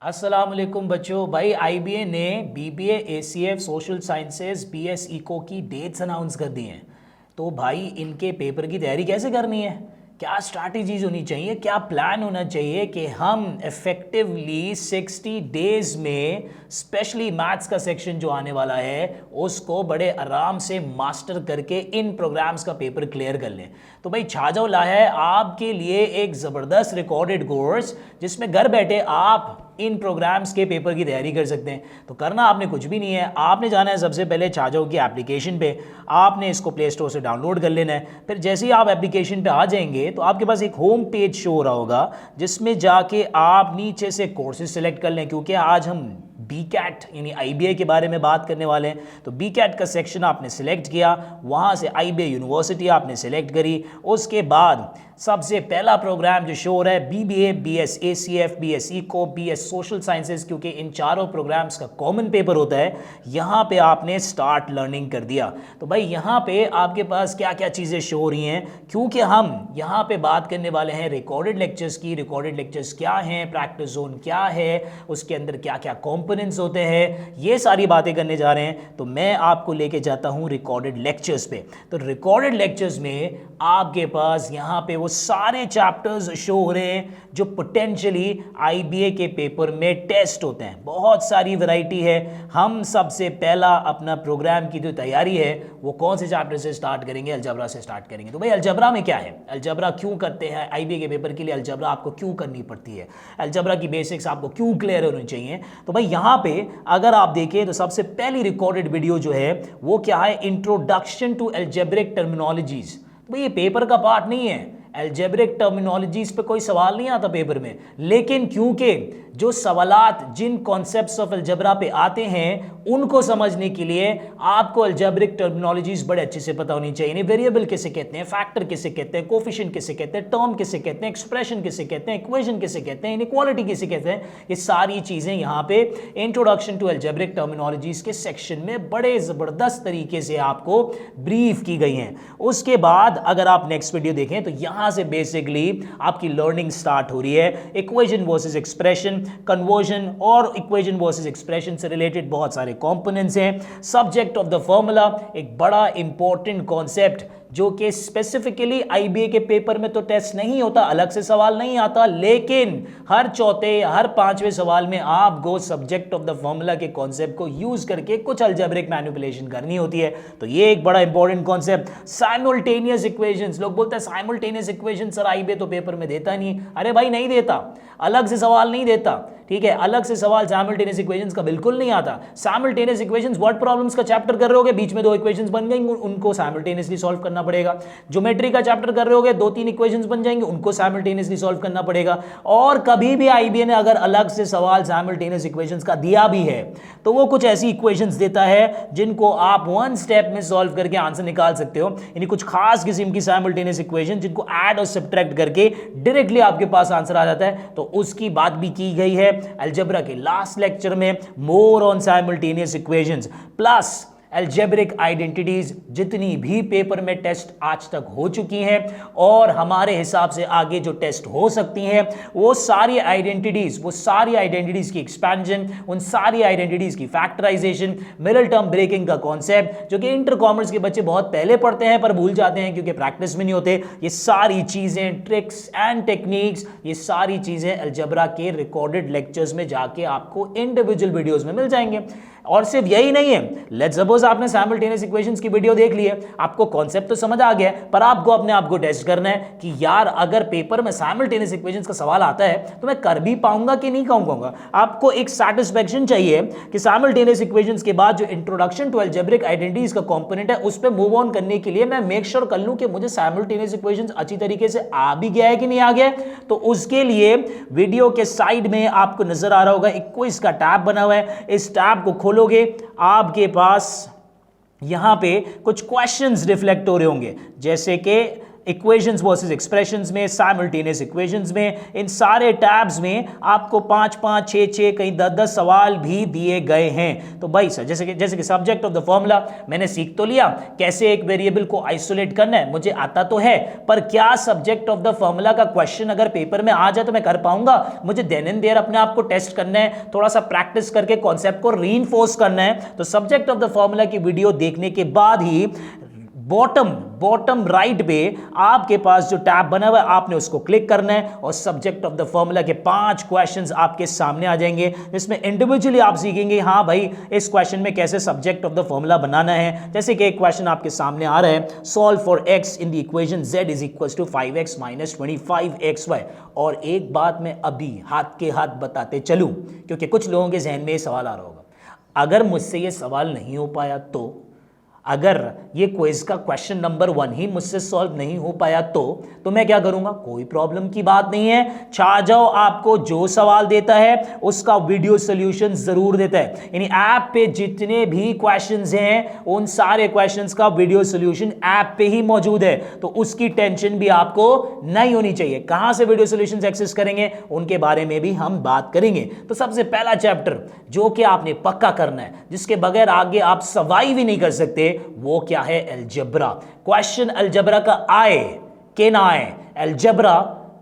अस्सलाम वालेकुम बच्चों। भाई आईबीए ने BBA ACF social sciences BS eco की डेट्स अनाउंस कर दी हैं। तो भाई इनके पेपर की तैयारी कैसे करनी है, क्या स्ट्रैटेजीज होनी चाहिए, क्या प्लान होना चाहिए कि हम इफेक्टिवली 60 डेज में स्पेशली मैथ्स का सेक्शन जो आने वाला है उसको बड़े आराम से मास्टर करके इन प्रोग्राम्स का पेपर क्लियर कर लें। तो भाई छाजो ला है आपके लिए एक ज़बरदस्त रिकॉर्डेड कोर्स जिसमें घर बैठे आप इन प्रोग्राम्स के पेपर की तैयारी कर सकते हैं। तो करना आपने कुछ भी नहीं है, आपने जाना है सबसे पहले छाजो की एप्लीकेशन पे, आपने इसको प्ले स्टोर से डाउनलोड कर लेना है। फिर जैसे ही आप एप्लीकेशन पे आ जाएंगे तो आपके पास एक होम पेज शो हो रहा होगा जिसमें जाके आप नीचे से कोर्सेज सेलेक्ट कर लें, क्योंकि आज हम बी कैट यानी आईबीए के बारे में बात करने वाले हैं। तो बी कैट का सेक्शन आपने सिलेक्ट किया, वहाँ से आईबीए यूनिवर्सिटी आपने सिलेक्ट करी। उसके बाद सबसे पहला प्रोग्राम जो शो हो रहा है BBA BS ACF BS eco BS social sciences, क्योंकि इन चारों प्रोग्राम्स का कॉमन पेपर होता है। यहाँ पे आपने स्टार्ट लर्निंग कर दिया। तो भाई यहाँ पे आपके पास क्या क्या चीज़ें शो हो रही हैं, क्योंकि हम यहाँ पे बात करने वाले हैं रिकॉर्डेड लेक्चर्स की। रिकॉर्डेड लेक्चर्स क्या हैं, प्रैक्टिस जोन क्या है, उसके अंदर क्या क्या कॉम्पोनेंट्स होते हैं, ये सारी बातें करने जा रहे हैं। तो मैं आपको लेके जाता हूँ रिकॉर्डेड लेक्चर्स पे। तो रिकॉर्डेड लेक्चर्स में आपके पास यहाँ पे वो सारे चैप्टर्स शो हो रहे हैं जो पोटेंशियली आईबीए के पेपर में टेस्ट होते हैं। बहुत सारी वैरायटी है। हम सबसे पहला अपना प्रोग्राम की जो तैयारी है वो कौन से चैप्टर से स्टार्ट करेंगे? अलजबरा से स्टार्ट करेंगे। तो भाई अलजबरा में क्या है, अलजबरा क्यों करते हैं आईबीए के पेपर के लिए, अलजबरा आपको क्यों करनी पड़ती है, अलजबरा की बेसिक्स आपको क्यों क्लियर होनी चाहिए? तो भाई यहाँ पे अगर आप देखें तो सबसे पहली रिकॉर्डेड वीडियो जो है वो क्या है, इंट्रोडक्शन टू अलजेब्रिक टर्मिनोलॉजीज। भाई ये पेपर का पार्ट नहीं है, अलजेब्रिक टर्मिनोलॉजीज पे कोई सवाल नहीं आता पेपर में, लेकिन क्योंकि जो सवालात जिन कॉन्सेप्ट्स ऑफ अलजबरा पे आते हैं उनको समझने के लिए आपको अलजेब्रिक टर्मिनोलॉजीज बड़े अच्छे से पता होनी चाहिए। वेरिएबल किसे कहते हैं, फैक्टर किसे कहते हैं, कोफिशिएंट किसे कहते हैं, टर्म किसे कहते हैं, एक्सप्रेशन किसे कहते हैं, इक्वेशन किसे कहते हैं, इनइक्वालिटी किसे कहते हैं, ये सारी चीजें यहाँ पे इंट्रोडक्शन टू अलजेब्रिक टर्मिनोलॉजीज के सेक्शन में बड़े जबरदस्त तरीके से आपको ब्रीफ की गई हैं। उसके बाद अगर आप नेक्स्ट वीडियो देखें तो यहां से बेसिकली आपकी लर्निंग स्टार्ट हो रही है। इक्वेशन वर्सेस एक्सप्रेशन, कन्वर्जन और इक्वेशन वर्सेस एक्सप्रेशन से रिलेटेड बहुत सारे कंपोनेंट्स हैं। सब्जेक्ट ऑफ द फॉर्मूला एक बड़ा इंपॉर्टेंट कॉन्सेप्ट जो कि स्पेसिफिकली आईबीए के पेपर में तो टेस्ट नहीं होता, अलग से सवाल नहीं आता, लेकिन हर चौथे या हर पांचवें सवाल में आपको सब्जेक्ट ऑफ द फॉर्मूला के कॉन्सेप्ट को यूज करके कुछ अलजेब्रिक मैनिपुलेशन करनी होती है। तो ये एक बड़ा इंपॉर्टेंट कॉन्सेप्ट। साइमल्टेनियस इक्वेशंस, लोग बोलते हैं साइमल्टेनियस इक्वेशन सर आईबीए तो पेपर में देता नहीं। अरे भाई नहीं देता, अलग से सवाल नहीं देता, ठीक है, अलग से सवाल साइमल्टेनियस इक्वेशंस का बिल्कुल नहीं आता। साइमल्टेनियस इक्वेशंस वर्ड प्रॉब्लम्स का चैप्टर कर रहे होगे, बीच में दो इक्वेशंस बन गई, उनको साइमल्टेनियसली सॉल्व करना पड़ेगा। ज्योमेट्री का चैप्टर कर रहे होगे, दो तीन इक्वेशंस बन जाएंगे, उनको साइमल्टेनियसली सॉल्व करना पड़ेगा। और कभी भी आईबीए ने अगर अलग से सवाल साइमल्टेनियस इक्वेशंस का दिया भी है तो वो कुछ ऐसी इक्वेशंस देता है जिनको आप वन स्टेप में सॉल्व करके आंसर निकाल सकते हो, यानी कुछ खास किस्म की साइमल्टेनियस इक्वेशन जिनको ऐड और सब्ट्रैक्ट करके डायरेक्टली आपके पास आंसर आ जाता है। तो उसकी बात भी की गई है अलजेब्रा के लास्ट लेक्चर में, more on simultaneous equations plus algebraic identities जितनी भी पेपर में टेस्ट आज तक हो चुकी हैं और हमारे हिसाब से आगे जो टेस्ट हो सकती हैं वो सारी आइडेंटिटीज की एक्सपेंशन, उन सारी आइडेंटिटीज की फैक्टराइजेशन, मिडिल टर्म ब्रेकिंग का कॉन्सेप्ट जो कि इंटर कॉमर्स के बच्चे बहुत पहले पढ़ते हैं पर भूल जाते हैं क्योंकि प्रैक्टिस में नहीं होते। ये सारी चीजें, ट्रिक्स एंड टेक्निक्स, ये सारी चीजें अलजेब्रा के रिकॉर्डेड लेक्चर्स में जाके आपको इंडिविजुअल वीडियोस में मिल जाएंगे। और सिर्फ यही नहीं है, लेट्स सपोज आपने साइमल्टेनियस इक्वेशंस की वीडियो देख ली है, आपको कॉन्सेप्ट तो समझ आ गया है, पर आपको अपने आप को टेस्ट करना है कि यार अगर पेपर में साइमल्टेनियस इक्वेशंस का सवाल आता है तो मैं कर भी पाऊंगा कि नहीं पाऊंगा। आपको एक सैटिस्फैक्शन चाहिए कि साइमल्टेनियस इक्वेशंस के बाद जो इंट्रोडक्शन टू अलजेब्रिक आइडेंटिटीज का कंपोनेंट है उस पर मूव ऑन करने के लिए मैं मेक श्योर कर लूं कि मुझे साइमल्टेनियस इक्वेशंस अच्छी तरीके से आ भी गया है कि नहीं आ गया। तो उसके लिए वीडियो के साइड में आपको नजर आ रहा होगा एक क्विज का टैब बना हुआ है, इस टैब को खोलोगे आपके पास यहां पे कुछ क्वेश्चंस रिफ्लेक्ट हो रहे होंगे, जैसे कि इक्वेशंस वर्सेस एक्सप्रेशंस में, साइमल्टेनियस इक्वेशंस में, इन सारे टैब्स में आपको 5-5, 6-6, कहीं 10-10 सवाल भी दिए गए हैं। तो भाई सर जैसे कि सब्जेक्ट ऑफ द फॉर्मूला मैंने सीख तो लिया, कैसे एक वेरिएबल को आइसोलेट करना है मुझे आता तो है, पर क्या सब्जेक्ट ऑफ द फॉर्मूला का क्वेश्चन अगर पेपर में आ जाए तो मैं कर पाऊंगा? मुझे देन एंड देयर अपने आप को टेस्ट करना है, थोड़ा सा प्रैक्टिस करके कॉन्सेप्ट को रीइंफोर्स करना है। तो सब्जेक्ट ऑफ द फॉर्मूला की वीडियो देखने के बाद ही बॉटम राइट पे आपके पास जो टैब बना हुआ है आपने उसको क्लिक करना है और सब्जेक्ट ऑफ द फॉर्मूला के 5 क्वेश्चंस आपके सामने आ जाएंगे, जिसमें इंडिविजुअली आप सीखेंगे हाँ भाई इस क्वेश्चन में कैसे सब्जेक्ट ऑफ द फॉर्मूला बनाना है। जैसे कि एक क्वेश्चन आपके सामने आ रहा है, solve for x in the equation z is equal to 5x minus 25xy। और एक बात मैं अभी हाथ के हाथ बताते चलूं, क्योंकि कुछ लोगों के जहन में ये सवाल आ रहा होगा, अगर मुझसे ये सवाल नहीं हो पाया तो, अगर ये क्विज का क्वेश्चन नंबर 1 ही मुझसे सॉल्व नहीं हो पाया तो मैं क्या करूंगा? कोई प्रॉब्लम की बात नहीं है, छा जाओ, आपको जो सवाल देता है उसका वीडियो सॉल्यूशन जरूर देता है। यानी ऐप पे जितने भी क्वेश्चंस हैं उन सारे क्वेश्चंस का वीडियो सॉल्यूशन ऐप पे ही मौजूद है, तो उसकी टेंशन भी आपको नहीं होनी चाहिए। कहां से वीडियो सॉल्यूशंस एक्सेस करेंगे उनके बारे में भी हम बात करेंगे। तो सबसे पहला चैप्टर जो कि आपने पक्का करना है, जिसके बगैर आगे आप सर्वाइव ही नहीं कर सकते, वो क्या है? अलजेब्रा। क्वेश्चन अलजेब्रा का आए के ना आए, अलजेब्रा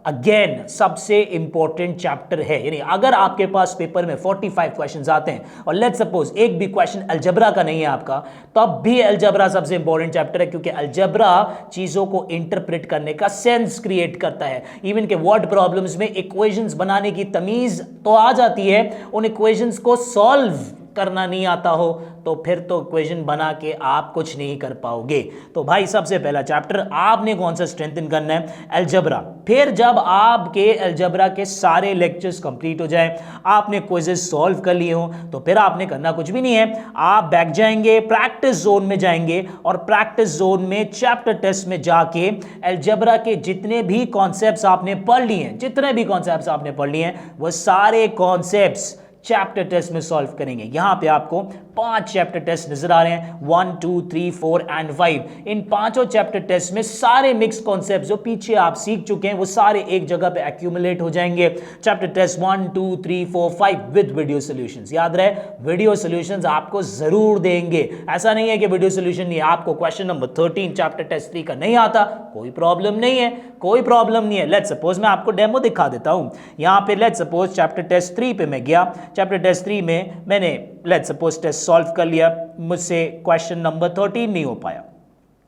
अगेन सबसे इंपॉर्टेंट चैप्टर है। यानी अगर आपके पास पेपर में 45 क्वेश्चंस आते हैं और लेट्स सपोज एक भी क्वेश्चन अलजेब्रा का नहीं है आपका, तब भी अलजेब्रा सबसे इंपॉर्टेंट चैप्टर है, क्योंकि अलजेब्रा चीजों को इंटरप्रेट करने का सेंस क्रिएट करता है। इवन के वर्ड प्रॉब्लम्स में इक्वेशंस बनाने की तमीज तो आ जाती है, उन इक्वेशंस को सॉल्व करना नहीं आता हो तो फिर तो इक्वेशन बना के आप कुछ नहीं कर पाओगे। तो भाई सबसे पहला चैप्टर आपने कौन सा स्ट्रेंथन करना है? अलजेब्रा। फिर जब आपके अलजेब्रा के सारे लेक्चर्स कंप्लीट हो जाए, आपने क्विजेस सॉल्व कर लिए हो, तो फिर आपने करना कुछ भी नहीं है, आप बैक जाएंगे, प्रैक्टिस जोन में जाएंगे और प्रैक्टिस जोन में चैप्टर टेस्ट में जाके अलजेब्रा के जितने भी कॉन्सेप्ट्स आपने पढ़ लिए हैं, जितने भी कॉन्सेप्ट्स आपने पढ़ लिए हैं, वो सारे कॉन्सेप्ट्स चैप्टर टेस्ट में सॉल्व करेंगे। यहां पे आपको 5 चैप्टर टेस्ट नजर आ रहे हैं, 1, 2, 3, 4 एंड 5। इन पांचों चैप्टर टेस्ट में सारे मिक्स कॉन्सेप्ट जो पीछे आप सीख चुके हैं वो सारे एक जगह पे एक्यूमुलेट हो जाएंगे। Chapter test 1, 2, 3, 4, 5 with video solutions. याद रहे, वीडियो सॉल्यूशंस आपको जरूर देंगे। ऐसा नहीं है कि वीडियो सॉल्यूशन नहीं, आपको क्वेश्चन नंबर 13 चैप्टर टेस्ट 3 का नहीं आता, कोई प्रॉब्लम नहीं है, कोई प्रॉब्लम नहीं है। लेट्स सपोज मैं आपको डेमो दिखा देता हूं। यहां पे लेट्स सपोज चैप्टर टेस्ट 3 पे मैं गया, चैप्टर टेस्ट 3 में मैंने लेट्स सपोज टेस्ट सॉल्व कर लिया, मुझसे क्वेश्चन नंबर 13 नहीं हो पाया,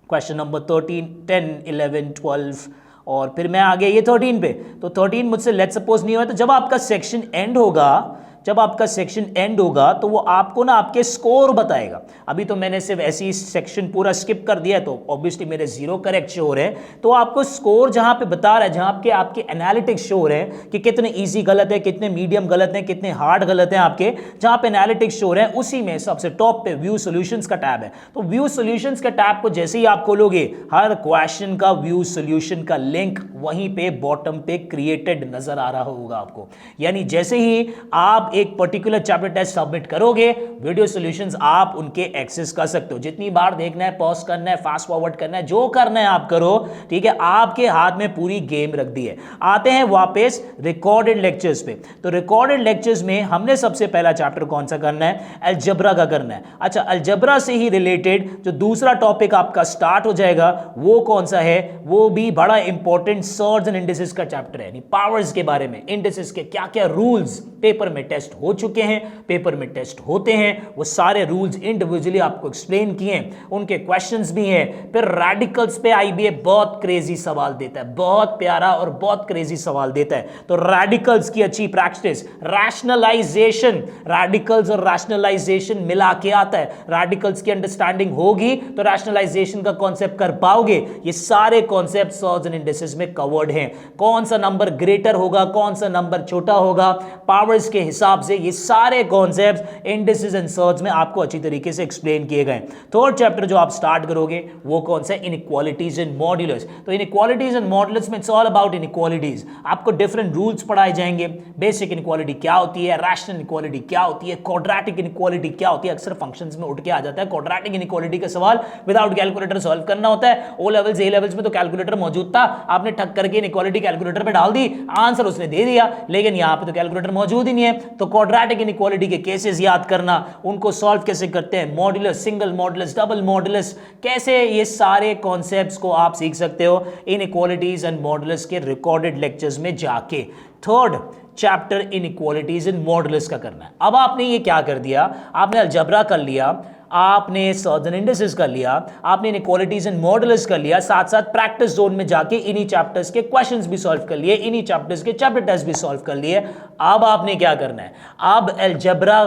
क्वेश्चन नंबर 13, 10, 11, 12 और फिर मैं आ गया ये 13 पे, तो 13 मुझसे लेट्स सपोज नहीं हुआ। तो जब आपका सेक्शन एंड होगा, जब आपका सेक्शन एंड होगा तो वो आपको ना आपके स्कोर बताएगा। अभी तो मैंने सिर्फ ऐसे ही सेक्शन पूरा स्किप कर दिया तो ऑब्वियसली मेरे 0 करेक्ट शो हो रहे हैं, तो आपको स्कोर जहां पे बता रहा है, जहां आपके एनालिटिक्स शो हो रहे हैं कि कितने इजी गलत है, कितने मीडियम गलत हैं, कितने हार्ड गलत हैं, आपके जहां पे एनालिटिक्स शो हो रहे हैं उसी में सबसे टॉप पे व्यू सॉल्यूशंस का टैब है। तो व्यू सॉल्यूशंस के टैब को जैसे ही आप खोलोगे, हर क्वेश्चन का व्यू सॉल्यूशन का लिंक वहीं पे बॉटम पे क्रिएटेड नजर आ रहा होगा आपको। यानी जैसे ही आप एक पर्टिकुलर चैप्टर टेस्ट सबमिट करोगे, वीडियो सॉल्यूशंस आप उनके एक्सेस कर सकते हो। जितनी बार देखना है, पॉज करना है, फास्ट फॉरवर्ड करना है, जो करना है आप करो, ठीक है। आपके हाथ में पूरी गेम रख दी है। आते हैं वापस रिकॉर्डेड लेक्चर्स पे। तो रिकॉर्डेड लेक्चर्स में हमने सबसे पहला चैप्टर कौन सा करना है? अलजेब्रा का करना है। अच्छा, अलजेब्रा से ही रिलेटेड जो दूसरा टॉपिक आपका स्टार्ट हो जाएगा वो कौन सा है? वो भी बड़ा इंपॉर्टेंट सर्ज एंड इंडिसेस का चैप्टर है, पावर्स के बारे में, इंडिसेस के क्या क्या रूल्स पेपर में टेस्ट हो चुके हैं, पेपर में टेस्ट होते हैं, वो सारे रूल्स इंडिविजुअली आपको एक्सप्लेन किए हैं, उनके क्वेश्चंस भी हैं। फिर रेडिकल्स पे आईबीए बहुत क्रेजी सवाल देता है, बहुत प्यारा और बहुत क्रेजी सवाल देता है। तो रेडिकल्स की अच्छी प्रैक्टिस, रैशनलाइजेशन, रेडिकल्स और रैशनलाइजेशन मिला के आता है। रेडिकल्स की अंडरस्टैंडिंग होगी तो रैशनलाइजेशन का कॉन्सेप्ट कर पाओगे। ये सारे कॉन्सेप्ट सर्ज एंड इंडिसेस में कवर्ड हैं। कौन सा नंबर ग्रेटर होगा, कौन सा नंबर छोटा होगा, पावर्स के हिसाब हिसाब से ये सारे कॉन्सेप्ट्स इंडिसेस एंड सर्च में आपको अच्छी तरीके से एक्सप्लेन किए गए। थर्ड चैप्टर जो आप स्टार्ट करोगे वो कौन सा, इनइक्वालिटीज एंड मॉड्यूलस। तो इनइक्वालिटीज एंड मॉड्यूलस में इट्स ऑल अबाउट इनइक्वालिटीज। आपको डिफरेंट रूल्स पढ़ाए जाएंगे, बेसिक इनइक्वालिटी क्या होती है, रैशनल इनइक्वालिटी क्या होती है, क्वाड्रेटिक इनइक्वालिटी क्या होती है। अक्सर फंक्शंस में उठ के आ जाता है क्वाड्रेटिक इनइक्वालिटी का सवाल, विदाउट कैलकुलेटर सॉल्व करना होता है। ओ लेवल्स ए लेवल्स में तो कैलकुलेटर मौजूद था, आपने ठक करके इनइक्वालिटी कैलकुलेटर पे डाल दी, आंसर उसने दे दिया, लेकिन यहां पे तो कैलकुलेटर मौजूद ही नहीं है। तो क्वाड्रेटिक इनइक्वालिटी के केसेस याद करना, उनको सॉल्व कैसे करते हैं, modulus, single modulus, double modulus, कैसे, ये सारे कॉन्सेप्ट्स को आप सीख सकते हो इनइक्वालिटीज एंड मॉड्यूलस के रिकॉर्डेड लेक्चर्स में जाके। Third chapter inequalities and modulus का करना है। अब आपने ये क्या कर दिया, आपने अलजेब्रा कर लिया, आपने सर्टेन इंडिसेस कर लिया, आपने इनइक्वालिटीज एंड मॉड्यूलस कर लिया, साथ साथ प्रैक्टिस जोन में जाके इन्हीं चैप्टर्स के क्वेश्चंस भी सॉल्व कर लिए, इन्हीं चैप्टर्स के चैप्टर टेस्ट भी सॉल्व कर लिए। अब आपने क्या करना है, अब अलजेब्रा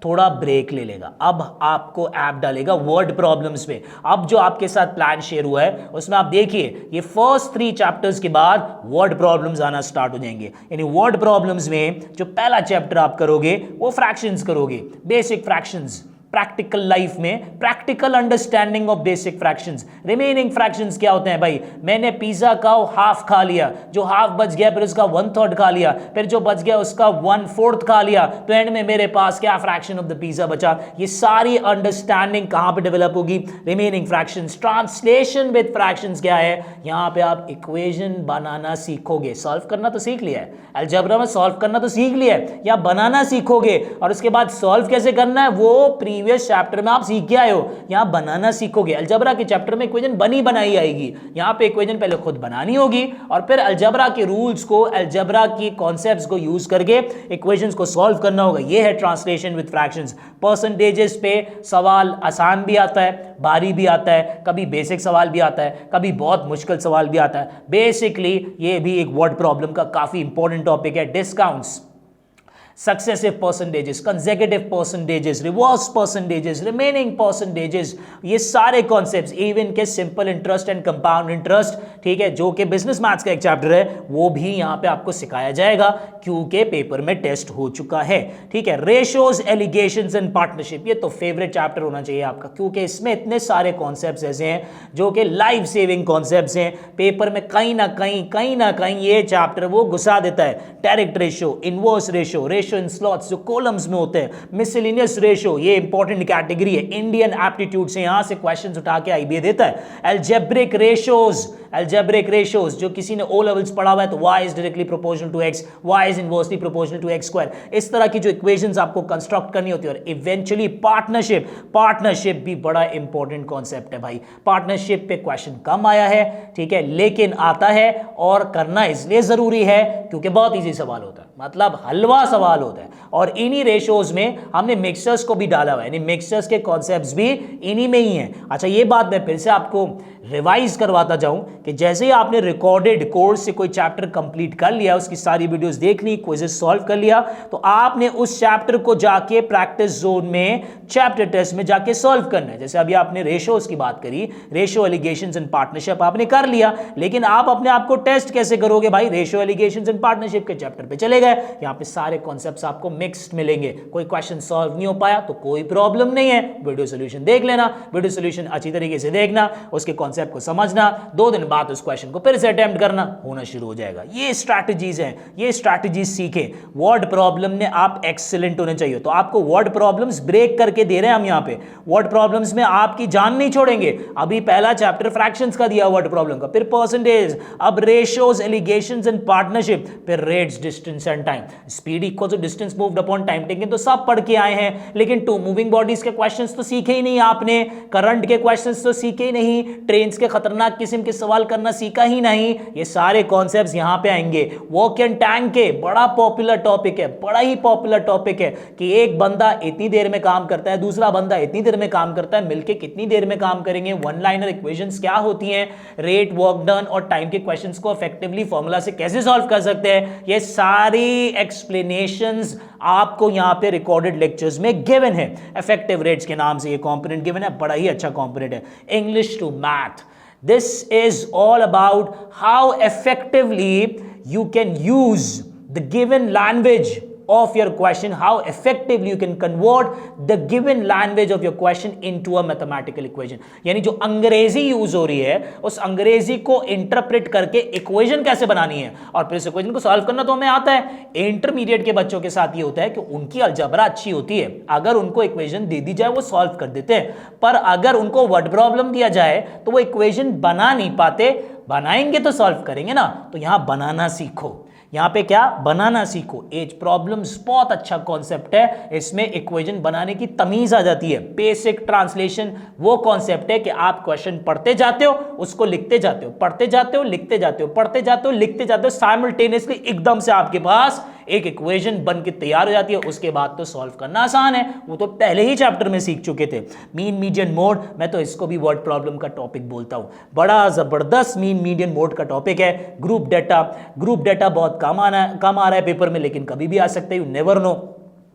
थोड़ा ब्रेक ले लेगा, अब आपको ऐप डालेगा वर्ड प्रॉब्लम्स पे। अब जो आपके साथ प्लान शेयर हुआ है उसमें आप देखिए, ये फर्स्ट 3 चैप्टर्स के बाद वर्ड प्रॉब्लम्स आना स्टार्ट हो जाएंगे। यानी वर्ड प्रॉब्लम्स में जो पहला चैप्टर आप करोगे वो फ्रैक्शंस करोगे, बेसिक फ्रैक्शंस, प्रैक्टिकल लाइफ में practical understanding of basic fractions. Remaining fractions क्या होते हैं भाई, मैंने पिज्जा का हाफ खा लिया, जो हाफ बच गया फिर उसका 1/3 खा लिया, फिर जो बच गया उसका 1/4 खा लिया, तो एंड में मेरे पास क्या फ्रैक्शन ऑफ द पिज्जा बचा। ये सारी अंडरस्टैंडिंग कहां पे डेवलप होगी, remaining fractions. Translation with fractions क्या है, यहां पे आप इक्वेशन बनाना सीखोगे, सॉल्व करना तो सीख लिया है, अलजेब्रा में सॉल्व करना तो सीख लिया है, या बनाना सीखोगे, और उसके बाद सॉल्व कैसे करना है वो प्रीवियस चैप्टर में आप सीख के आए हो, यहां बनाना सीखोगे। अलजेब्रा के चैप्टर में इक्वेशन बनी बनाई आएगी, यहां पे इक्वेशन पहले खुद बनानी होगी और फिर अलजेब्रा के रूल्स को, अलजेब्रा की कॉन्सेप्ट्स को यूज करके इक्वेशंस को सॉल्व करना होगा। ये है ट्रांसलेशन विद फ्रैक्शंस। परसेंटेजेस पे सवाल आसान भी आता है, भारी भी आता है, कभी बेसिक सवाल भी आता है, कभी बहुत मुश्किल सवाल भी आता है। बेसिकली ये भी एक वर्ड प्रॉब्लम का काफी इंपॉर्टेंट टॉपिक है। Discounts, successive percentages, consecutive percentages, reverse percentages, remaining percentages, ये सारे कॉन्सेप्ट्स, इवन के simple interest and compound interest, ठीक है, जो कि बिजनेस मैथ्स का एक चैप्टर है, वो भी यहां पे आपको सिखाया जाएगा क्योंकि पेपर में टेस्ट हो चुका है। ठीक है, रेशियोज, एलिगेशंस एंड पार्टनरशिप, ये तो फेवरेट चैप्टर होना चाहिए आपका, क्योंकि इसमें इतने सारे कॉन्सेप्ट्स ऐसे हैं जो कि लाइफ सेविंग कॉन्सेप्ट्स हैं। पेपर में कहीं ना कहीं ये चैप्टर वो घुसा देता है। Direct ratio, inverse ratio, ratio in slots जो कॉलम्स में होते हैं, मिसलेनियस रेशियो, ये इंपॉर्टेंट कैटेगरी है, इंडियन एप्टीट्यूड से यहां से क्वेश्चंस उठा के आईबीए देता है। अलजेब्रिक रेशियोज, अलजेब्रिक रेशियोज जो किसी ने ओ लेवल्स पढ़ा हुआ है, तो y is directly proportional to x, y is inversely proportional to x square, इस तरह की जो इक्वेशंस आपको कंस्ट्रक्ट करनी होती है। और इवेंचुअली पार्टनरशिप, पार्टनरशिप भी बड़ा इंपॉर्टेंट कॉन्सेप्ट है भाई। पार्टनरशिप पे क्वेश्चन कम आया है, ठीक है, लेकिन आता है और करना इसलिए जरूरी है क्योंकि बहुत इजी सवाल होता है, मतलब हलवा सवाल होता है। और इन्हीं रेशियोज में हमने मिक्सचर्स को भी डाला हुआ है, यानी मिक्सचर्स के कॉन्सेप्ट्स भी इन्हीं में ही हैं। अच्छा, ये बात मैं फिर से आपको रिवाइज करवाता जाऊं कि जैसे ही आपने रिकॉर्डेड कोर्स से कोई चैप्टर कंप्लीट कर लिया, उसकी सारी वीडियोस देख ली, क्विज़ेस सॉल्व कर लिया, तो आपने उस चैप्टर को जाके प्रैक्टिस जोन में चैप्टर टेस्ट में जाके सॉल्व करना है। जैसे अभी आपने रेशियोज की बात करी, रेशियो, एलिगेशंस एंड पार्टनरशिप आपने कर लिया, लेकिन आप अपने आप को टेस्ट कैसे करोगे भाई, रेशियो, एलिगेशंस एंड पार्टनरशिप के चैप्टर पे चले गए, यहां पे सारे कॉन्सेप्ट्स आपको मिक्स्ड मिलेंगे। कोई क्वेश्चन सॉल्व नहीं हो पाया तो कोई प्रॉब्लम नहीं है, वीडियो सॉल्यूशन देख लेना, वीडियो सॉल्यूशन अच्छी तरीके से देखना, उसके कॉन्सेप्ट को समझना, 2 दिन बाद उस क्वेश्चन को फिर से अटेम्प्ट करना, होना शुरू हो जाएगा। ये स्ट्रैटेजीज हैं, ये स्ट्रैटेजीज सीखें। वर्ड प्रॉब्लम में आप एक्सीलेंट होने चाहिए, तो आपको वर्ड प्रॉब्लम्स ब्रेक करके दे रहे हैं हम यहां पे। वर्ड प्रॉब्लम्स में आपकी जान नहीं छोड़ेंगे। अभी पहला चैप्टर फ्रैक्शंस का दिया वर्ड प्रॉब्लम का, फिर परसेंटेज, अब रेशियोज, एलिगेशंस एंड पार्टनरशिप, फिर rates, distance and time. Speed equal to distance moved upon time taken तो सब पढ़ के आए हैं, लेकिन 2 मूविंग बॉडीज के क्वेश्चंस तो सीखे ही नहीं आपने, करंट के क्वेश्चंस तो सीखे ही नहीं, ट्रेन्स के खतरनाक किस्म के सवाल करना सीखा ही नहीं। ये सारे कॉन्सेप्ट्स यहां पे आएंगे। वॉक एंड टैंक के बड़ा पॉपुलर टॉपिक है, बड़ा ही पॉपुलर टॉपिक है कि एक बंदा इतनी देर में काम करता है, दूसरा बंदा इतनी देर में काम करता है, मिलके कितनी देर में काम करेंगे, वन लाइनर इक्वेशंस क्या होती हैं, रेट, वर्क डन और टाइम के क्वेश्चंस को इफेक्टिवली फॉर्मूला से कैसे सॉल्व कर सकते हैं, ये सारी एक्सप्लेनेशंस आपको यहां पे रिकॉर्डेड लेक्चर्स में गिवन है। इफेक्टिव रेट्स के नाम से ये कंपोनेंट गिवन है, बड़ा ही अच्छा कंपोनेंट है। English to math, this is all about how effectively you can use the given language of your question, how effectively you can convert the given language of your question into a mathematical equation. यानी जो अंग्रेजी use हो रही है उस अंग्रेजी को interpret करके इक्वेशन कैसे बनानी है और फिर इस इक्वेशन को सॉल्व करना तो हमें आता है. इंटरमीडिएट के बच्चों के साथ ये होता है कि उनकी अलजबरा अच्छी होती है, अगर उनको इक्वेशन दे दी जाए वो सॉल्व कर देते हैं, पर अगर उनको वर्ड प्रॉब्लम दिया जाए तो वो इक्वेशन बना नहीं पाते. बनाएंगे तो सॉल्व करेंगे ना, तो यहां बनाना सीखो. यहां पे क्या बनाना सीखो. एज प्रॉब्लम्स बहुत अच्छा कॉन्सेप्ट है, इसमें इक्वेशन बनाने की तमीज आ जाती है. बेसिक ट्रांसलेशन वो कॉन्सेप्ट है कि आप क्वेश्चन पढ़ते जाते हो, उसको लिखते जाते हो, पढ़ते जाते हो, लिखते जाते हो, पढ़ते जाते हो, लिखते जाते हो, साइमल्टेनियसली एकदम से आपके पास एक इक्वेशन बन के तैयार हो जाती है. उसके बाद तो सॉल्व करना आसान है, वो तो पहले ही चैप्टर में सीख चुके थे. मीन मीडियन मोड, मैं तो इसको भी वर्ड प्रॉब्लम का टॉपिक बोलता हूं. बड़ा जबरदस्त मीन मीडियन मोड का टॉपिक है. ग्रुप डेटा बहुत कम आ रहा है पेपर में, लेकिन कभी भी आ सकते हैं, you never know.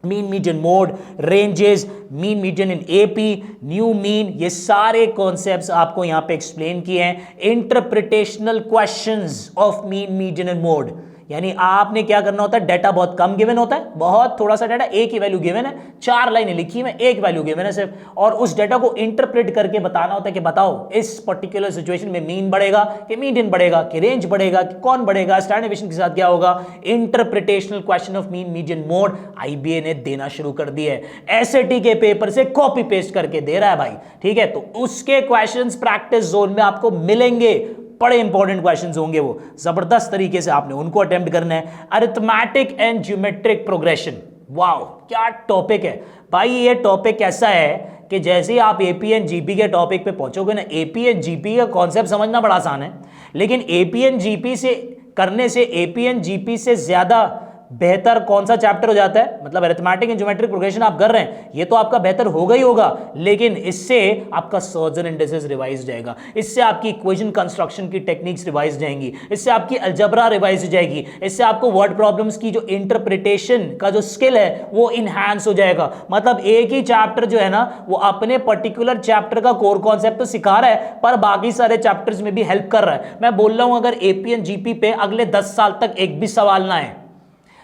Mean median mode, ranges, mean median in AP, new mean, ये सारे कॉन्सेप्ट्स आपको यहां पे एक्सप्लेन किए हैं. Interpretational questions of mean median in mode, यानी आपने क्या करना होता है, डेटा बहुत कम गिवन होता है, बहुत थोड़ा सा डेटा, एक ही वैल्यू गिवन है, 4 लाइनें लिखी है, एक वैल्यू गिवन है सिर्फ, और उस डेटा को इंटरप्रेट करके बताना होता है कि बताओ इस पर्टिकुलर सिचुएशन में मीन बढ़ेगा कि मीडियन बढ़ेगा कि रेंज बढ़ेगा कि कौन बढ़ेगा, स्टैंडर्ड डेविएशन के साथ क्या होगा. Interpretational question of mean median mode IBA ने देना शुरू कर दिया है. एसएटी के पेपर से कॉपी पेस्ट करके दे रहा है भाई, ठीक है. तो उसके क्वेश्चंस प्रैक्टिस जोन में आपको मिलेंगे, बड़े इंपॉर्टेंट क्वेश्चंस होंगे, वो जबरदस्त तरीके से आपने उनको अटेम्प्ट करना है. Arithmetic and geometric progression, wow क्या टॉपिक है भाई. ये टॉपिक ऐसा है कि जैसे ही आप एपी एंड जीपी के टॉपिक पे पहुंचोगे ना, एपी एंड जीपी का कॉन्सेप्ट समझना बड़ा आसान है, लेकिन एपी एंड जीपी से करने से एपी एंड जीपी से ज्यादा बेहतर कौन सा चैप्टर हो जाता है, मतलब अरिथमेटिक एंड ज्योमेट्रिक प्रोग्रेशन आप कर रहे हैं, ये तो आपका बेहतर होगा ही होगा, लेकिन इससे आपका सर्जन इंडिसेस रिवाइज जाएगा, इससे आपकी इक्वेशन कंस्ट्रक्शन की टेक्निक्स रिवाइज जाएंगी, इससे आपकी अलजबरा रिवाइज हो जाएगी, इससे आपको वर्ड प्रॉब्लम्स की जो इंटरप्रिटेशन का जो स्किल है वो इनहैंस हो जाएगा. मतलब एक ही चैप्टर जो है ना वो अपने पर्टिकुलर चैप्टर का कोर कॉन्सेप्ट तो सिखा रहा है, पर बाकी सारे चैप्टर्स में भी हेल्प कर रहा है. मैं बोल रहा हूं अगर एपी एंड जीपी पे अगले 10 साल तक एक भी सवाल ना है,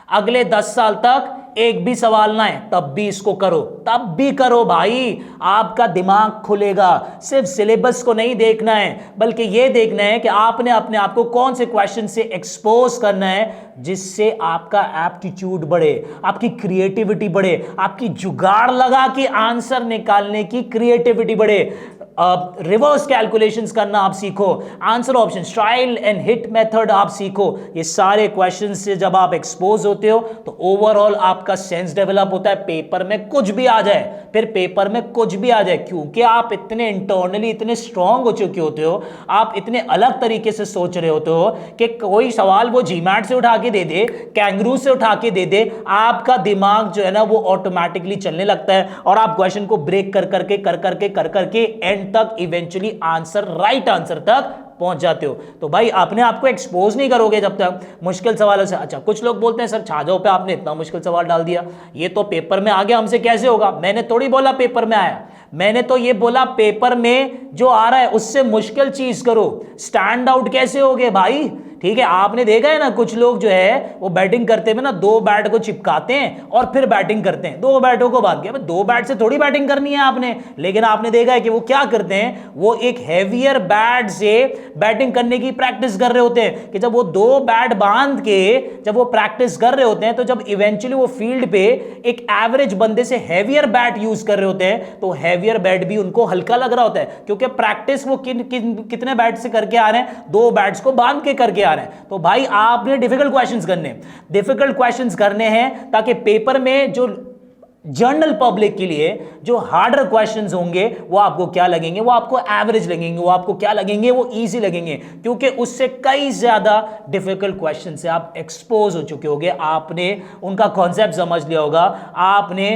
अगले 10 साल तक एक भी सवाल ना है, तब भी इसको करो, तब भी करो भाई, आपका दिमाग खुलेगा. सिर्फ सिलेबस को नहीं देखना है, बल्कि यह देखना है कि आपने अपने आप को कौन से क्वेश्चन से एक्सपोज करना है जिससे आपका एप्टीट्यूड बढ़े, आपकी क्रिएटिविटी बढ़े, आपकी जुगाड़ लगा के आंसर निकालने की क्रिएटिविटी बढ़े. रिवर्स कैलकुलेशंस करना आप सीखो, answer option, trial and hit method आप सीखो. ये सारे क्वेश्चंस से जब आप एक्सपोज होते हो तो ओवरऑल आपका सेंस डेवलप होता है. पेपर में कुछ भी आ जाए, फिर पेपर में कुछ भी आ जाए, क्योंकि आप इतने इंटरनली इतने स्ट्रांग हो चुके होते हो, आप इतने अलग तरीके से सोच रहे होते हो कि कोई सवाल वो जीमैट से उठा के दे दे, कैंगरू से उठा के दे दे, आपका दिमाग जो है ना वो ऑटोमेटिकली चलने लगता है और आप क्वेश्चन को ब्रेक कर करके एंड तक इवेंचुअली आंसर, राइट आंसर तक पहुंच जाते हो. तो भाई आपने आपको एक्सपोज नहीं करोगे जब तक मुश्किल सवालों से. अच्छा, कुछ लोग बोलते हैं सर छाजों पे आपने इतना मुश्किल सवाल डाल दिया, ये तो पेपर में आ गया, हमसे कैसे होगा. मैंने थोड़ी बोला पेपर में आया, मैंने तो ये बोला पेपर में जो आ रहा है उससे मुश्किल चीज करो. स्टैंड आउट कैसे होगे भाई, ठीक है. आपने देखा है ना कुछ लोग जो है वो बैटिंग करते हुए ना 2 बैट को चिपकाते हैं और फिर बैटिंग करते हैं, 2 बैटों को बांध के. 2 बैट से थोड़ी बैटिंग करनी है आपने, लेकिन आपने देखा है कि वो क्या करते हैं, वो एक हैवियर बैट से बैटिंग करने की प्रैक्टिस कर रहे होते हैं. कि जब वो 2 बैट बांध के जब वो प्रैक्टिस कर रहे होते हैं, तो जब इवेंचुअली वो फील्ड पे एक एवरेज बंदे से हैवियर बैट यूज कर रहे होते हैं, तो हैवियर बैट भी उनको हल्का लग रहा होता है, क्योंकि प्रैक्टिस वो कितने बैट से करके आ रहे हैं, 2 बैट्स को बांध के करके आ रहे हैं. तो भाई आपने डिफिकल्ट क्वेश्चंस करने हैं ताकि पेपर में जो जनरल पब्लिक के लिए जो हार्डर क्वेश्चंस होंगे वो आपको क्या लगेंगे, वो आपको एवरेज लगेंगे, वो आपको क्या लगेंगे, वो इजी लगेंगे, क्योंकि उससे कई ज्यादा डिफिकल्ट क्वेश्चन से आप एक्सपोज हो चुके होंगे. आपने उनका कॉन्सेप्ट समझ लिया होगा, आपने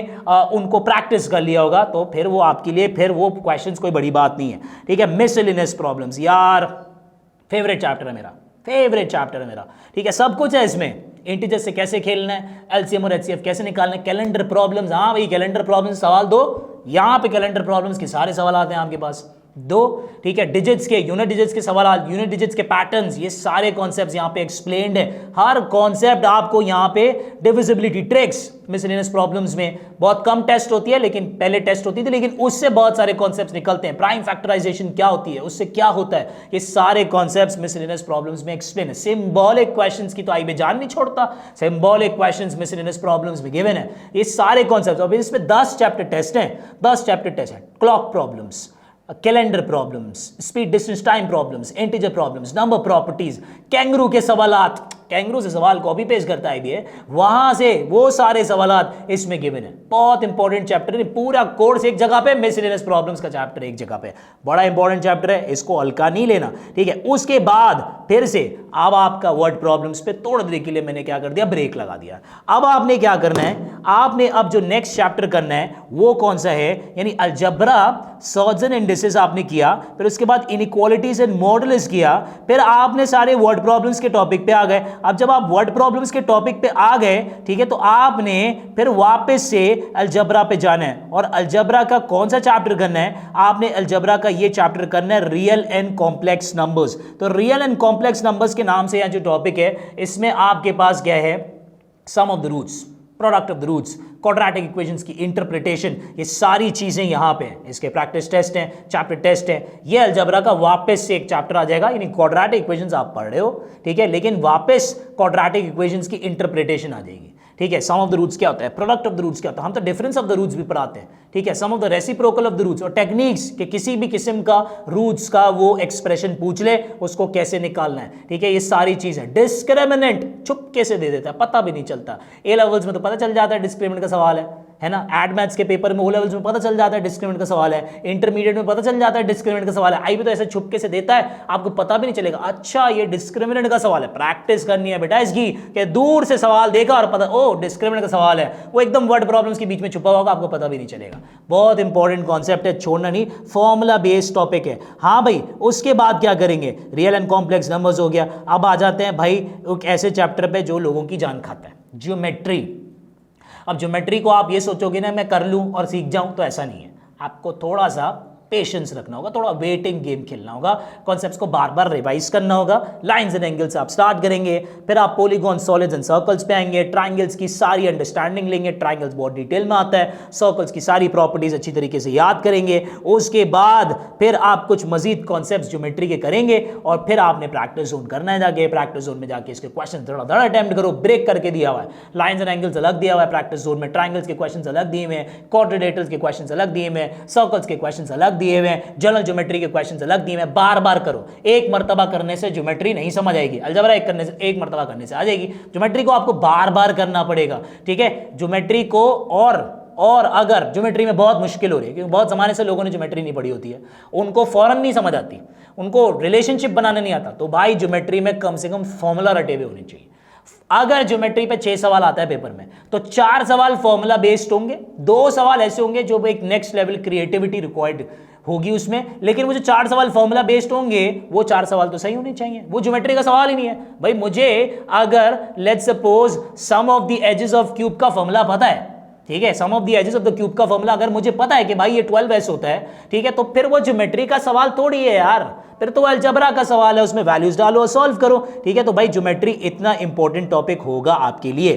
उनको प्रैक्टिस कर लिया होगा, तो फिर वो आपके लिए फिर वो क्वेश्चंस कोई बड़ी बात नहीं है. ठीक है. मिसलेनियस प्रॉब्लम्स, यार फेवरेट चैप्टर है मेरा, ठीक है. सब कुछ है इसमें, इंटीजर से कैसे खेलना है, एलसीएम और एचसीएफ कैसे निकालना है, कैलेंडर प्रॉब्लम्स. हाँ भाई कैलेंडर प्रॉब्लम्स सवाल दो, यहां पे कैलेंडर प्रॉब्लम्स के सारे सवाल आते हैं आपके पास. दो, ठीक है। डिजिट्स के, यूनिट डिजिट्स के सवाल, यूनिट डिजिट्स के पैटर्न्स, ये सारे कॉन्सेप्ट्स यहां पे एक्सप्लेन्ड है। हर कॉन्सेप्ट आपको यहां पे, डिविजिबिलिटी ट्रिक्स मिसलेनियस प्रॉब्लम्स में बहुत कम टेस्ट होती है, लेकिन पहले टेस्ट होती थी, लेकिन उससे बहुत सारे कॉन्सेप्ट्स निकलते हैं। प्राइम फैक्टराइजेशन क्या होती है, उससे क्या होता है, ये सारे कॉन्सेप्ट्स मिसलेनियस प्रॉब्लम्स में एक्सप्लेन है। सिंबॉलिक क्वेश्चंस की तो आईबी जान नहीं छोड़ता, सिंबॉलिक क्वेश्चंस मिसलेनियस प्रॉब्लम्स में गिवन है। ये सारे कॉन्सेप्ट्स, अभी इसमें 10 चैप्टर टेस्ट हैं, 10 चैप्टर टेस्ट है। Clock problems, calendar problems, speed distance time problems, integer problems, number properties, kangaroo के सवालात, कैंगरू से सवाल कॉपी पेस्ट करता है भी, वहां से वो सारे सवालात इसमें गिवन है। बहुत इंपॉर्टेंट चैप्टर है, पूरा कोर्स एक जगह पे, मिसलेनियस प्रॉब्लम्स का चैप्टर एक जगह पे, बड़ा इंपॉर्टेंट चैप्टर है, इसको हल्का नहीं लेना, ठीक है। उसके बाद फिर से अब आपका वर्ड प्रॉब्लम्स पे तोड़ देने के लिए मैंने क्या कर दिया, ब्रेक लगा दिया। अब आपने क्या करना है, आपने अब जो नेक्स्ट चैप्टर करना है वो कौन सा है, यानी अलजबरा, सॉर्ट्स एंड इंडिसेस आपने किया, फिर उसके बाद इनइक्वालिटीज एंड मॉडल्स किया, फिर आपने सारे वर्ड प्रॉब्लम्स के टॉपिक पे आ गए। अब जब आप वर्ड प्रॉब्लम्स के टॉपिक पे आ गए, ठीक है, तो आपने फिर वापस से अलजबरा पे जाना है, और अलजबरा का कौन सा चैप्टर करना है, आपने अलजबरा का ये चैप्टर करना है, रियल एंड कॉम्प्लेक्स नंबर्स। तो रियल एंड कॉम्प्लेक्स नंबर्स के नाम से यहां जो टॉपिक है, इसमें आपके पास क्या है, sum of the roots, product of the roots, quadratic equations की इंटरप्रिटेशन, ये सारी चीजें यहां पे हैं। इसके प्रैक्टिस टेस्ट हैं, चैप्टर टेस्ट हैं। ये अलजबरा का वापस से एक चैप्टर आ जाएगा, यानी क्वाड्रेटिक इक्वेशंस आप पढ़ रहे हो, ठीक है, लेकिन वापस क्वाड्रेटिक इक्वेशंस की इंटरप्रिटेशन आ जाएगी, ठीक है। सम ऑफ द रूट्स क्या होता है, प्रोडक्ट ऑफ द रूट्स क्या होता है, हम तो डिफरेंस ऑफ द रूट्स भी पढ़ाते हैं, ठीक है। Sum of the reciprocal of the roots, और टेक्निक्स के किसी भी किस्म का रूट्स का वो एक्सप्रेशन पूछ ले, उसको कैसे निकालना है, ठीक है। ये सारी चीजें, डिस्क्रिमिनेंट चुपके से दे देता है, पता भी नहीं चलता। ए लेवल्स में तो पता चल जाता है डिस्क्रिमिनेंट का सवाल है ना। एड मैथ्स के पेपर में, ओ लेवल्स में पता चल जाता है डिस्क्रिमिनेंट का सवाल है, इंटरमीडिएट में पता चल जाता है डिस्क्रिमिनेंट का सवाल है। आईबी तो ऐसे छुपके से देता है, आपको पता भी नहीं चलेगा, अच्छा ये डिस्क्रिमिनेंट का सवाल है। प्रैक्टिस करनी है बेटा इसकी, कि दूर से सवाल देखा और पता, ओ डिस्क्रिमिनेंट का सवाल है, वो एकदम वर्ड प्रॉब्लम्स के बीच में छुपा होगा, आपको पता भी नहीं चलेगा। बहुत इंपॉर्टेंट कॉन्सेप्ट है, छोड़ना नहीं, फॉर्मूला बेस्ड टॉपिक है। हाँ भाई, उसके बाद क्या करेंगे, रियल एंड कॉम्प्लेक्स नंबर्स हो गया। अब आ जाते हैं भाई एक ऐसे चैप्टर पे जो लोगों की जान खाता है, ज्योमेट्री। अब ज्योमेट्री को आप ये सोचोगे ना मैं कर लूं और सीख जाऊं, तो ऐसा नहीं है, आपको थोड़ा सा पेशेंस रखना होगा, थोड़ा वेटिंग गेम खेलना होगा, कॉन्सेप्ट्स को बार बार रिवाइज करना होगा। लाइंस एंड एंगल्स आप स्टार्ट करेंगे, फिर आप पॉलीगॉन, सॉलिड्स एंड सर्कल्स पे आएंगे, ट्राइंगल्स की सारी अंडरस्टैंडिंग लेंगे, ट्राइंगल्स बहुत डिटेल में आता है, सर्कल्स की सारी प्रॉपर्टीज अच्छी तरीके से याद करेंगे। उसके बाद फिर आप कुछ मजीद कॉन्सेप्ट्स ज्योमेट्री के करेंगे, और फिर आपने प्रैक्टिस जोन करना है, जाके प्रैक्टिस जोन में जाके इसके क्वेश्चन थोड़ा अटेम्प्ट करो। ब्रेक करके दिया हुआ है, लाइंस एंड एंगल्स अलग दिया हुआ है प्रैक्टिस जोन में, ट्राइंगल्स के क्वेश्चन अलग दिए हुए हैं, क्वाड्रिलेटरल्स के क्वेश्चन अलग दिए हुए हैं, सर्कल्स के क्वेश्चन अलग दिए हुए हैं, जनरल ज्योमेट्री के क्वेश्चंस अलग दिए हैं। बार बार करो, एक मर्तबा करने से ज्योमेट्री नहीं समझ आएगी, अलजबरा एक मर्तबा करने से आ जाएगी, ज्योमेट्री को आपको बार बार करना पड़ेगा, ठीक है। ज्योमेट्री को, और अगर ज्योमेट्री में बहुत मुश्किल हो रही है, क्योंकि बहुत जमाने से लोगों ने ज्योमेट्री नहीं पढ़ी होती है, उनको फौरन नहीं समझ आती, उनको रिलेशनशिप बनाने नहीं आता, तो भाई ज्योमेट्री में कम से कम फॉर्मूला रटे हुए होने चाहिए। अगर ज्योमेट्री पे 6 सवाल आता है पेपर में, तो 4 सवाल फॉर्मूला बेस्ड होंगे, 2 सवाल ऐसे होंगे जो एक नेक्स्ट लेवल क्रिएटिविटी रिक्वायर्ड होगी उसमें, लेकिन वो जो 4 सवाल फॉर्मूला बेस्ड होंगे, वो 4 सवाल तो सही होने चाहिए, वो ज्योमेट्री का सवाल ही नहीं है। भाई मुझे अगर let's suppose sum of the edges of cube का फॉर्मूला पता है, ठीक है, sum of the edges of the cube का फॉर्मूला अगर मुझे पता है कि भाई ये 12s होता है, ठीक है, तो फिर वो ज्योमेट्री का सवाल थोड़ी है यार, फिर तो अलजबरा का सवाल है, उसमें वैल्यूज डालो और सॉल्व करो, ठीक है। तो भाई ज्योमेट्री इतना इंपॉर्टेंट टॉपिक होगा आपके लिए।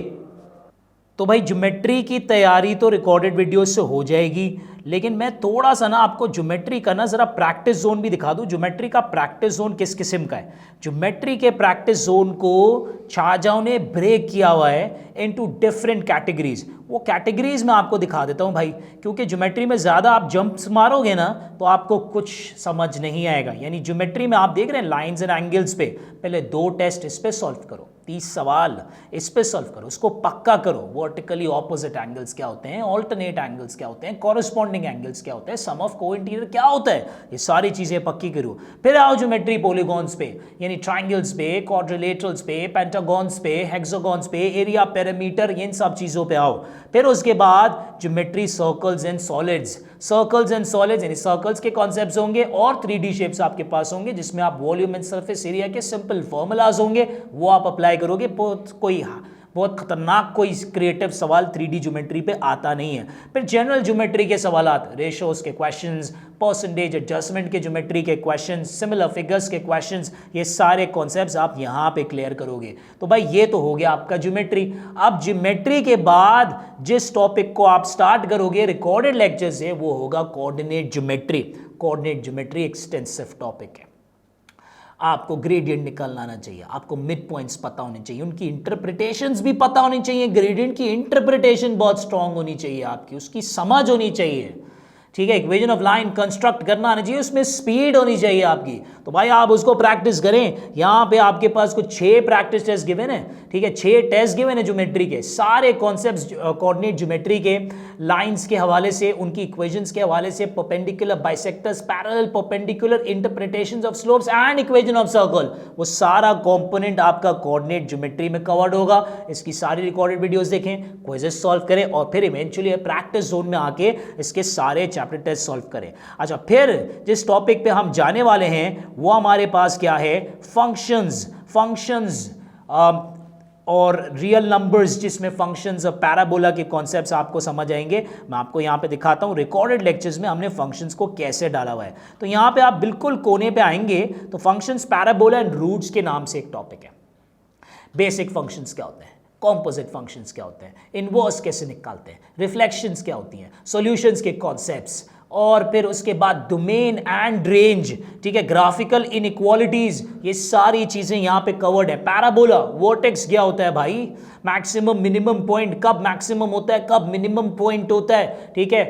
तो भाई ज्योमेट्री की तैयारी तो रिकॉर्डेड वीडियो से हो जाएगी, लेकिन मैं थोड़ा सा ना आपको ज्योमेट्री का ना जरा प्रैक्टिस जोन भी दिखा दूं। ज्योमेट्री का प्रैक्टिस जोन किस किस्म का है, ज्योमेट्री के प्रैक्टिस जोन को छाजाओं ने ब्रेक किया हुआ है इनटू डिफरेंट कैटेगरीज। वो कैटेगरीज मैं आपको दिखा देता हूं भाई, क्योंकि ज्योमेट्री में ज्यादा आप जंप्स मारोगे ना तो आपको कुछ समझ नहीं आएगा। यानी ज्योमेट्री में आप देख रहे हैं लाइंस एंड एंगल्स पे, पहले 2 टेस्ट इस पे सॉल्व करो, 30 सवाल इस पे सॉल्व करो, उसको पक्का करो। वर्टिकली ऑपोजिट एंगल्स क्या होते हैं, ऑल्टरनेट एंगल्स क्या होते हैं, कॉरेस्पॉन्डिंग एंगल्स क्या होते हैं, सम ऑफ कोइंटीरियर क्या होता है, ये सारी चीजें पक्की करो। फिर आओ ज्योमेट्री पॉलीगॉन्स पे, यानी ट्राइंगल्स पे, क्वाड्रिलेटरल्स पे, पेंटागॉन्स पे, हेक्सागॉन्स पे, एरिया, पेरीमीटर, इन सब चीजों पे आओ। फिर उसके बाद geometry circles and solids, circles and solids यानी सर्कल्स के कॉन्सेप्ट्स होंगे और 3D शेप्स आपके पास होंगे, जिसमें आप वॉल्यूम एंड सरफेस एरिया के सिंपल फॉर्मूलाज होंगे, वो आप अप्लाई करोगे। कोई बहुत खतरनाक कोई क्रिएटिव सवाल 3D ज्योमेट्री पे आता नहीं है। फिर जनरल ज्योमेट्री के सवालात, रेशोज के क्वेश्चंस, परसेंटेज एडजस्टमेंट के ज्योमेट्री के क्वेश्चंस, सिमिलर फिगर्स के क्वेश्चंस, ये सारे कॉन्सेप्ट्स आप यहाँ पे क्लियर करोगे। तो भाई ये तो हो गया आपका ज्योमेट्री। अब ज्योमेट्री के बाद जिस टॉपिक को आप स्टार्ट करोगे रिकॉर्डेड लेक्चर से, वो होगा coordinate geometry. Coordinate geometry extensive topic है। आपको ग्रेडियंट निकालना आना चाहिए, आपको मिड पॉइंट्स पता होने चाहिए, उनकी इंटरप्रिटेशंस भी पता होनी चाहिए। ग्रेडियंट की इंटरप्रिटेशन बहुत स्ट्रांग होनी चाहिए आपकी, उसकी समझ होनी चाहिए, ठीक है। इक्वेशन ऑफ लाइन कंस्ट्रक्ट करना आना चाहिए, उसमें स्पीड होनी चाहिए आपकी। तो भाई आप उसको प्रैक्टिस करें। यहाँ पे आपके पास कुछ 6 प्रैक्टिस टेस्ट गिवन है, ठीक है, 6 टेस्ट गिवन है ज्योमेट्री के। सारे कॉन्सेप्ट्स कोऑर्डिनेट ज्योमेट्री के, लाइंस के हवाले से, उनकी इक्वेशंस के हवाले से, perpendicular, bisectors, parallel, perpendicular, interpretations of slopes and equation of circle, वो सारा कंपोनेंट आपका कोऑर्डिनेट ज्योमेट्री में कवर्ड होगा। इसकी सारी रिकॉर्डेड वीडियोस देखें, क्विजेस सॉल्व करें और फिर इवेंचुअली प्रैक्टिस जोन में आके इसके सारे चैप्टर टेस्ट सॉल्व करें। अच्छा, फिर जिस टॉपिक पे हम जाने वाले हैं वो हमारे पास क्या है, फंक्शंस और रियल नंबर्स, जिसमें फंक्शंस और पैराबोला के कॉन्सेप्ट्स आपको समझ आएंगे। मैं आपको यहां पे दिखाता हूं रिकॉर्डेड लेक्चर्स में हमने फंक्शंस को कैसे डाला हुआ है। तो यहां पे आप बिल्कुल कोने पे आएंगे तो फंक्शंस, पैराबोला एंड रूट्स के नाम से एक टॉपिक है। बेसिक फंक्शंस क्या होते हैं, कॉम्पोजिट फंक्शंस क्या होते हैं, इनवर्स कैसे निकालते हैं, रिफ्लेक्शंस क्या होती हैं, सॉल्यूशंस के कॉन्सेप्ट्स, और फिर उसके बाद डोमेन एंड रेंज, ठीक है, ग्राफिकल इनइक्वालिटीज, ये सारी चीजें यहां पे कवर्ड है। पैराबोला, वर्टेक्स क्या होता है भाई, मैक्सिमम मिनिमम पॉइंट, कब मैक्सिमम होता है, कब मिनिमम पॉइंट होता है, ठीक है,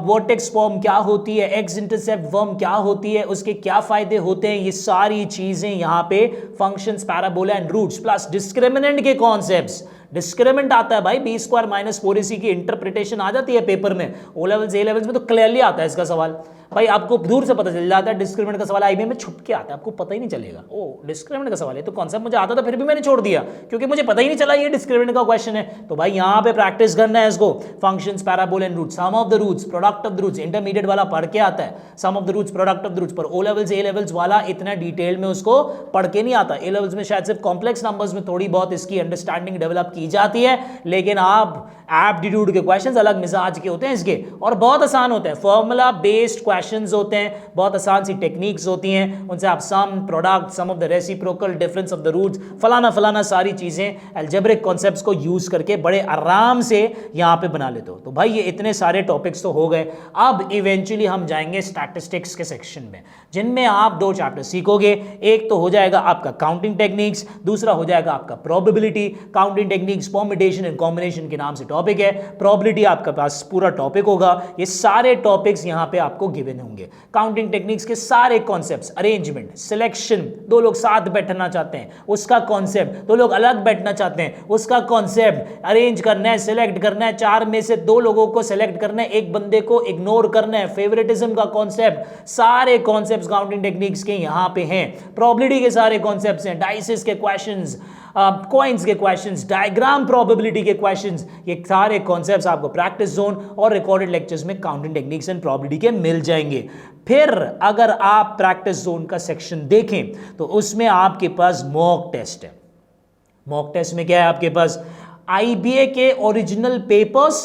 वर्टेक्स फॉर्म क्या होती है, एक्स इंटरसेप्ट फॉर्म क्या होती है, उसके क्या फायदे होते हैं, ये सारी चीजें यहां पे functions, parabola and roots, plus discriminant के कॉन्सेप्ट्स। डिस्क्रिमिनेंट आता है भाई, बी स्क्वायर माइनस 4ac की इंटरप्रिटेशन आ जाती है पेपर में, ओ लेवल्स ए लेवल्स में तो क्लियरली आता है इसका सवाल। भाई आपको दूर से पता चल जाता है डिस्क्रिमिनेंट का सवाल आईबीएम में छुप के आता है, आपको पता ही नहीं चलेगा ओ डिस्क्रिमिनेंट का सवाल है। तो कॉन्सेप्ट मुझे आता था फिर भी मैंने छोड़ दिया क्योंकि मुझे पता ही नहीं चला ये डिस्क्रिमिनेंट का क्वेश्चन है। तो भाई यहां पे प्रैक्टिस करना है इसको, functions, parabola and roots, sum of the roots, product of the roots, intermediate वाला पढ़ के आता है, sum of the roots, product of the roots, पर ओ लेवल्स ए लेवल्स वाला इतना डिटेल में उसको पढ़ के नहीं आता। ए लेवल्स में शायद सिर्फ कॉम्प्लेक्स नंबर्स में थोड़ी बहुत इसकी अंडरस्टैंडिंग डेवलप की जाती है, लेकिन आप एप्टीट्यूड के क्वेश्चंस अलग मिजाज के होते हैं इसके, और बहुत आसान होते हैं, फॉर्मूला बेस्ड क्वेश्चंस होते हैं, बहुत आसान सी टेक्निक्स होती हैं, उनसे आप sum, product, sum of the reciprocal, difference of the roots, फलाना फलाना सारी चीजें अलजेब्रिक कॉन्सेप्ट्स को यूज करके बड़े आराम से यहां पे बना लेते हो। तो भाई ये इतने सारे टॉपिक्स तो हो गए। अब इवेंचुअली हम जाएंगे स्टैटिस्टिक्स के सेक्शन में, जिनमें आप 2 चैप्टर सीखोगे। एक तो हो जाएगा आपका काउंटिंग टेक्निक्स, दूसरा हो जाएगा आपका probability. Counting techniques permutation and combination के नाम से टॉपिक है, प्रोबेबिलिटी आपके पास पूरा टॉपिक होगा। ये सारे टॉपिक्स यहां पे आपको गिवन होंगे। काउंटिंग टेक्निक्स के सारे कॉन्सेप्ट्स, अरेंजमेंट, सिलेक्शन, 2 लोग साथ बैठना चाहते हैं उसका कॉन्सेप्ट, 2 लोग अलग बैठना चाहते हैं उसका कॉन्सेप्ट, अरेंज करना है, सिलेक्ट करना है, 4 में से 2 लोगों को सिलेक्ट करना है, एक बंदे को इग्नोर करना है, फेवरेटिज्म का कॉन्सेप्ट, सारे कॉन्सेप्ट्स काउंटिंग टेक्निक्स के यहां पे हैं। प्रोबेबिलिटी के सारे कॉन्सेप्ट्स हैं, डाइसिस के क्वेश्चंस, कॉइंस के क्वेश्चंस, डायग्राम प्रोबेबिलिटी के क्वेश्चंस, ये सारे कॉन्सेप्ट्स आपको प्रैक्टिस जोन और रिकॉर्डेड लेक्चर्स में काउंटिंग टेक्निक्स एंड प्रोबेबिलिटी के मिल जाएंगे। फिर अगर आप प्रैक्टिस जोन का सेक्शन देखें तो उसमें आपके पास मॉक टेस्ट है। मॉक टेस्ट में क्या है आपके पास, आईबीए के ओरिजिनल पेपर्स,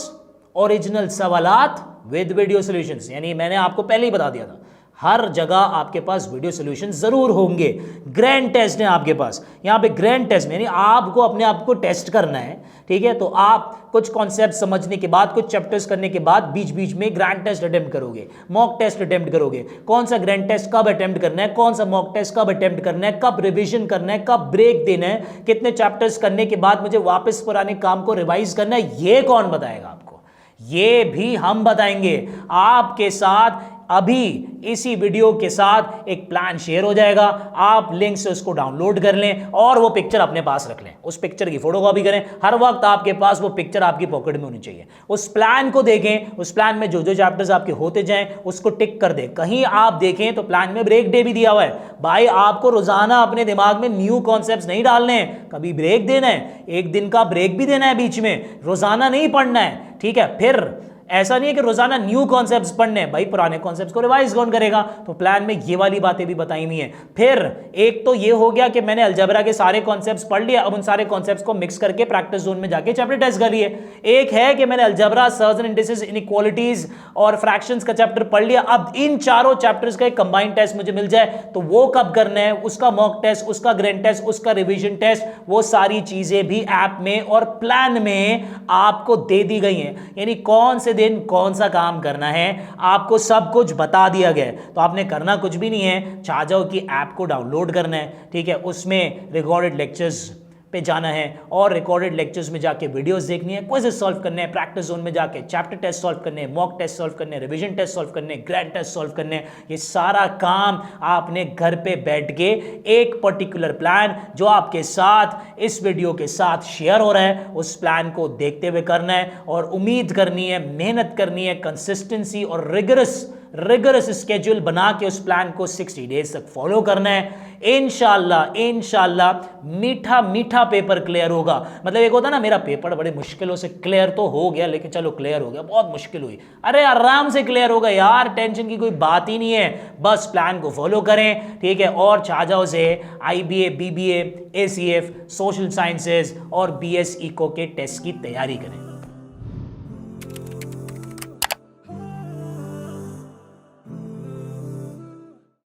ओरिजिनल सवालात विद वीडियो सॉल्यूशंस, यानी मैंने आपको पहले ही बता दिया था हर जगह आपके पास वीडियो सॉल्यूशन जरूर होंगे। ग्रैंड टेस्ट है आपके पास, यहां पे ग्रैंड टेस्ट यानी आपको अपने आप को टेस्ट करना है, ठीक है। तो आप कुछ कॉन्सेप्ट समझने के बाद, कुछ चैप्टर्स करने के बाद बीच बीच में ग्रैंड टेस्ट अटेम्प्ट करोगे, मॉक टेस्ट अटेम्प्ट करोगे। कौन सा ग्रैंड टेस्ट कब अटेम्प्ट करना है, कौन सा मॉक टेस्ट कब अटेम्प्ट करना है, कब रिवीजन करना है, कब ब्रेक देना है, कितने चैप्टर्स करने के बाद मुझे वापस पुराने काम को रिवाइज करना है, ये कौन बताएगा आपको, ये भी हम बताएंगे आपके साथ। अभी इसी वीडियो के साथ एक प्लान शेयर हो जाएगा, आप लिंक से उसको डाउनलोड कर लें और वो पिक्चर अपने पास रख लें, उस पिक्चर की फोटोकॉपी करें, हर वक्त आपके पास वो पिक्चर आपकी पॉकेट में होनी चाहिए। उस प्लान को देखें, उस प्लान में जो जो चैप्टर्स आपके होते जाएं उसको टिक कर दें। कहीं आप देखें तो प्लान में ब्रेक डे भी दिया हुआ है, भाई आपको रोजाना अपने दिमाग में न्यू कॉन्सेप्ट्स नहीं डालने हैं, कभी ब्रेक देना है, एक दिन का ब्रेक भी देना है बीच में, रोजाना नहीं पढ़ना है, ठीक है। फिर ऐसा नहीं है कि रोजाना न्यू कॉन्सेप्ट्स पढ़ने हैं, भाई पुराने कॉन्सेप्ट्स को रिवाइज कौन करेगा? तो प्लान में ये वाली बातें भी बताई हुई हैं। फिर एक तो ये हो गया कि मैंने अलजेब्रा के सारे कॉन्सेप्ट्स पढ़ लिए, अब उन सारे कॉन्सेप्ट्स को मिक्स करके प्रैक्टिस जोन में जाके चैप्टर टेस्ट कर लिए। एक है कि मैंने algebra, surge and indices, inequalities और फ्रैक्शंस का चैप्टर पढ़ लिया, अब इन चारों चैप्टर्स का एक कंबाइंड टेस्ट मुझे मिल जाए तो वो कब करना है, उसका मॉक टेस्ट, उसका ग्रैंड टेस्ट, उसका रिवीजन टेस्ट, वो सारी चीजें भी ऐप में और प्लान में आपको दे दी गई हैं। यानी कौन से दिन कौन सा काम करना है आपको सब कुछ बता दिया गया है। तो आपने करना कुछ भी नहीं है, छा जाओ की ऐप को डाउनलोड करना है, ठीक है, उसमें रिकॉर्डेड लेक्चर्स पे जाना है और रिकॉर्डेड लेक्चर्स में जाके वीडियोस देखनी है, क्विज़ेस सॉल्व करने हैं, प्रैक्टिस जोन में जाके चैप्टर टेस्ट सॉल्व करने हैं, मॉक टेस्ट सॉल्व करने हैं, रिवीजन टेस्ट सॉल्व करने हैं, ग्रैंड टेस्ट सॉल्व करने हैं। ये सारा काम आपने घर पे बैठ के एक पर्टिकुलर प्लान जो आपके साथ इस वीडियो के साथ शेयर हो रहा है उस प्लान को देखते हुए करना है और उम्मीद करनी है, मेहनत करनी है, कंसिस्टेंसी और रिगरस स्केड्यूल बना के उस प्लान को 60 डेज तक फॉलो करना है। इंशाल्लाह मीठा मीठा पेपर क्लियर होगा। मतलब एक होता ना, मेरा पेपर बड़े मुश्किलों से क्लियर तो हो गया, लेकिन चलो क्लियर हो गया, बहुत मुश्किल हुई, अरे आराम से क्लियर होगा यार, टेंशन की कोई बात ही नहीं है, बस प्लान को फॉलो करें, ठीक है। और छा जाओ से IBA, BBA, ACF, social sciences और BS इको के टेस्ट की तैयारी करें।